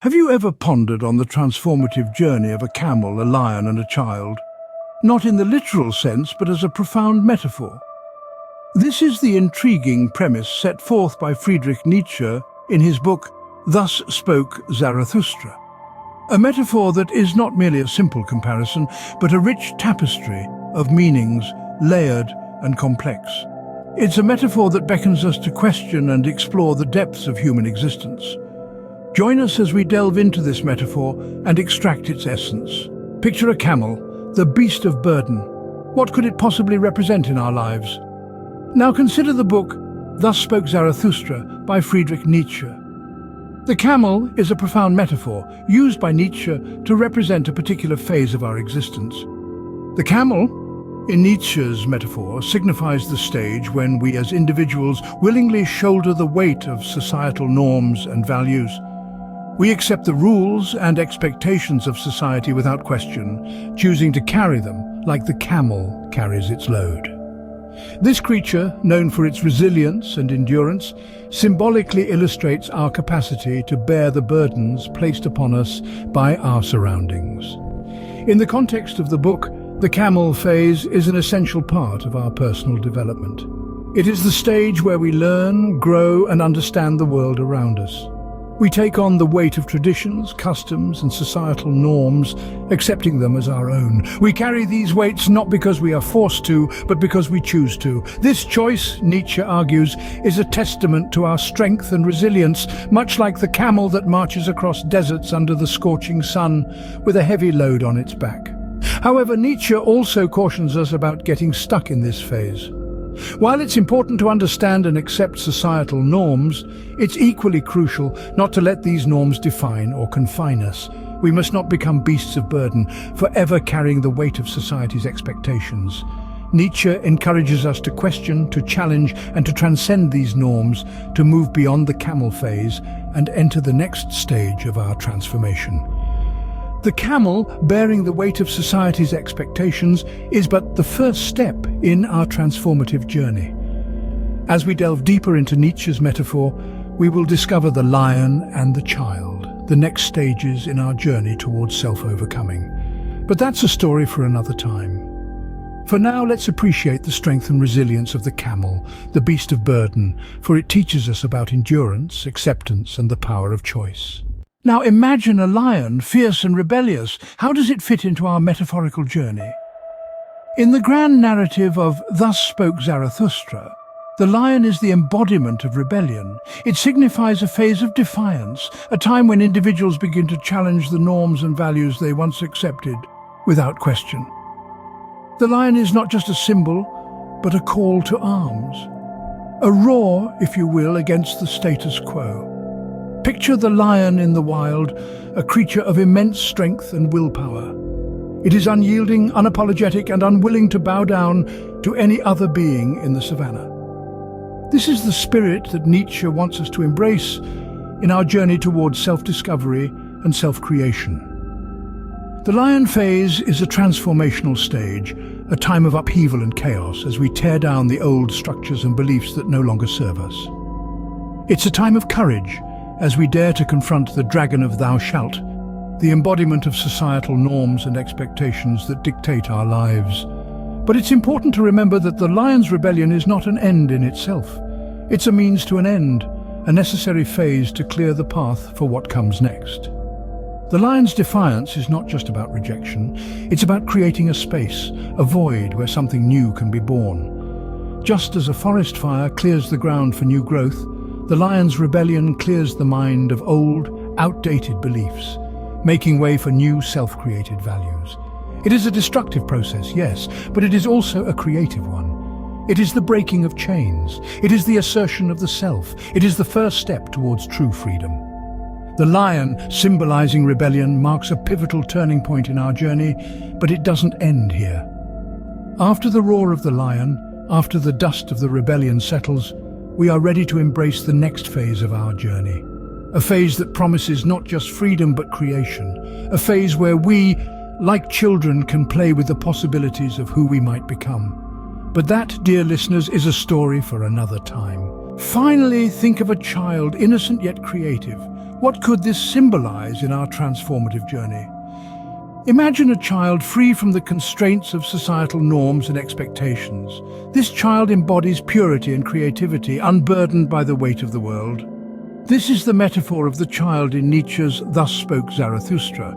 Have you ever pondered on the transformative journey of a camel, a lion and a child? Not in the literal sense, but as a profound metaphor. This is the intriguing premise set forth by Friedrich Nietzsche in his book, Thus Spoke Zarathustra. A metaphor that is not merely a simple comparison, but a rich tapestry of meanings, layered and complex. It's a metaphor that beckons us to question and explore the depths of human existence. Join us as we delve into this metaphor and extract its essence. Picture a camel, the beast of burden. What could it possibly represent in our lives? Now consider the book, Thus Spoke Zarathustra by Friedrich Nietzsche. The camel is a profound metaphor used by Nietzsche to represent a particular phase of our existence. The camel, in Nietzsche's metaphor, signifies the stage when we as individuals willingly shoulder the weight of societal norms and values. We accept the rules and expectations of society without question, choosing to carry them like the camel carries its load. This creature, known for its resilience and endurance, symbolically illustrates our capacity to bear the burdens placed upon us by our surroundings. In the context of the book, the camel phase is an essential part of our personal development. It is the stage where we learn, grow, and understand the world around us. We take on the weight of traditions, customs, and societal norms, accepting them as our own. We carry these weights not because we are forced to, but because we choose to. This choice, Nietzsche argues, is a testament to our strength and resilience, much like the camel that marches across deserts under the scorching sun with a heavy load on its back. However, Nietzsche also cautions us about getting stuck in this phase. While it's important to understand and accept societal norms, it's equally crucial not to let these norms define or confine us. We must not become beasts of burden, forever carrying the weight of society's expectations. Nietzsche encourages us to question, to challenge, and to transcend these norms, to move beyond the camel phase and enter the next stage of our transformation. The camel, bearing the weight of society's expectations, is but the first step in our transformative journey. As we delve deeper into Nietzsche's metaphor, we will discover the lion and the child, the next stages in our journey towards self-overcoming. But that's a story for another time. For now, let's appreciate the strength and resilience of the camel, the beast of burden, for it teaches us about endurance, acceptance, and the power of choice. Now imagine a lion, fierce and rebellious. How does it fit into our metaphorical journey? In the grand narrative of Thus Spoke Zarathustra, the lion is the embodiment of rebellion. It signifies a phase of defiance, a time when individuals begin to challenge the norms and values they once accepted without question. The lion is not just a symbol, but a call to arms. A roar, if you will, against the status quo. Picture the lion in the wild, a creature of immense strength and willpower. It is unyielding, unapologetic, and unwilling to bow down to any other being in the savannah. This is the spirit that Nietzsche wants us to embrace in our journey towards self-discovery and self-creation. The lion phase is a transformational stage, a time of upheaval and chaos as we tear down the old structures and beliefs that no longer serve us. It's a time of courage, as we dare to confront the dragon of thou shalt, the embodiment of societal norms and expectations that dictate our lives. But it's important to remember that the lion's rebellion is not an end in itself. It's a means to an end, a necessary phase to clear the path for what comes next. The lion's defiance is not just about rejection, it's about creating a space, a void where something new can be born. Just as a forest fire clears the ground for new growth, the lion's rebellion clears the mind of old, outdated beliefs, making way for new self-created values. It is a destructive process, yes, but it is also a creative one. It is the breaking of chains. It is the assertion of the self. It is the first step towards true freedom. The lion, symbolizing rebellion, marks a pivotal turning point in our journey, but it doesn't end here. After the roar of the lion, after the dust of the rebellion settles, we are ready to embrace the next phase of our journey. A phase that promises not just freedom but creation. A phase where we, like children, can play with the possibilities of who we might become. But that, dear listeners, is a story for another time. Finally, think of a child, innocent yet creative, What could this symbolize in our transformative journey? Imagine a child free from the constraints of societal norms and expectations. This child embodies purity and creativity, unburdened by the weight of the world. This is the metaphor of the child in Nietzsche's Thus Spoke Zarathustra.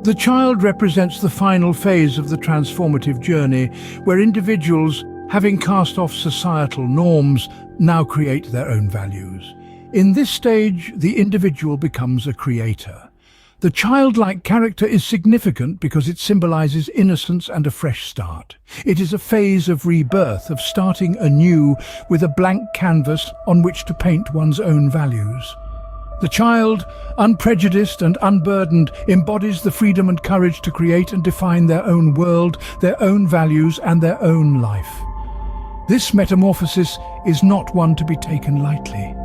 The child represents the final phase of the transformative journey, where individuals, having cast off societal norms, now create their own values. In this stage, the individual becomes a creator. The childlike character is significant because it symbolizes innocence and a fresh start. It is a phase of rebirth, of starting anew with a blank canvas on which to paint one's own values. The child, unprejudiced and unburdened, embodies the freedom and courage to create and define their own world, their own values, and their own life. This metamorphosis is not one to be taken lightly.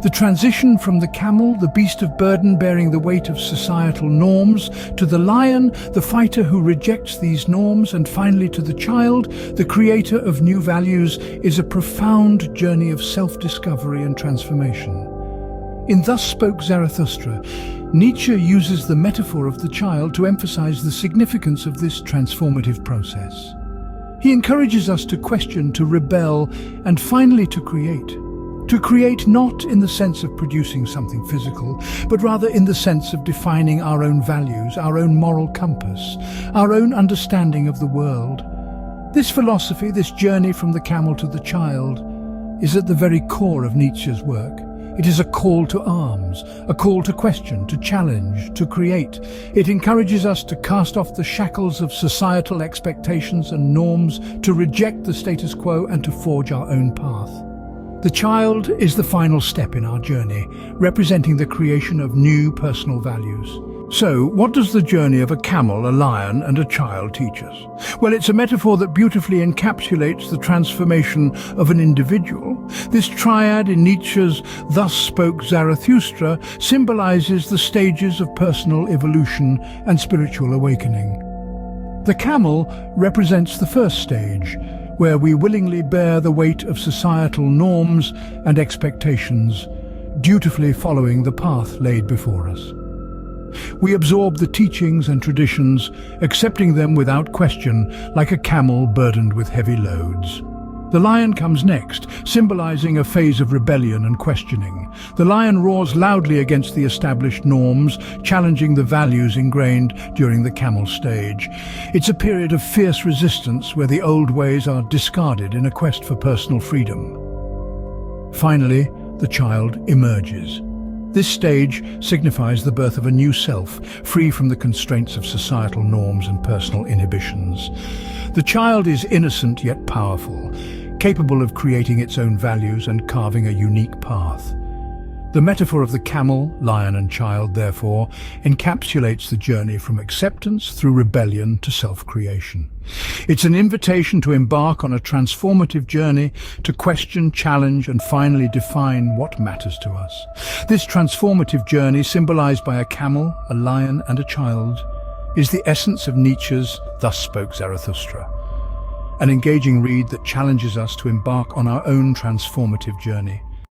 The transition from the camel, the beast of burden bearing the weight of societal norms, to the lion, the fighter who rejects these norms, and finally to the child, the creator of new values, is a profound journey of self-discovery and transformation. In Thus Spoke Zarathustra, Nietzsche uses the metaphor of the child to emphasize the significance of this transformative process. He encourages us to question, to rebel, and finally to create. To create not in the sense of producing something physical, but rather in the sense of defining our own values, our own moral compass, our own understanding of the world. This philosophy, this journey from the camel to the child, is at the very core of Nietzsche's work. It is a call to arms, a call to question, to challenge, to create. It encourages us to cast off the shackles of societal expectations and norms, to reject the status quo and to forge our own path. The child is the final step in our journey, representing the creation of new personal values. So, what does the journey of a camel, a lion, and a child teach us? Well, it's a metaphor that beautifully encapsulates the transformation of an individual. This triad in Nietzsche's Thus Spoke Zarathustra symbolizes the stages of personal evolution and spiritual awakening. The camel represents the first stage, where we willingly bear the weight of societal norms and expectations, dutifully following the path laid before us. We absorb the teachings and traditions, accepting them without question, like a camel burdened with heavy loads. The lion comes next, symbolizing a phase of rebellion and questioning. The lion roars loudly against the established norms, challenging the values ingrained during the camel stage. It's a period of fierce resistance where the old ways are discarded in a quest for personal freedom. Finally, the child emerges. This stage signifies the birth of a new self, free from the constraints of societal norms and personal inhibitions. The child is innocent yet powerful, capable of creating its own values and carving a unique path. The metaphor of the camel, lion and child, therefore, encapsulates the journey from acceptance through rebellion to self-creation. It's an invitation to embark on a transformative journey, to question, challenge, and finally define what matters to us. This transformative journey, symbolized by a camel, a lion, and a child, is the essence of Nietzsche's Thus Spoke Zarathustra, an engaging read that challenges us to embark on our own transformative journey.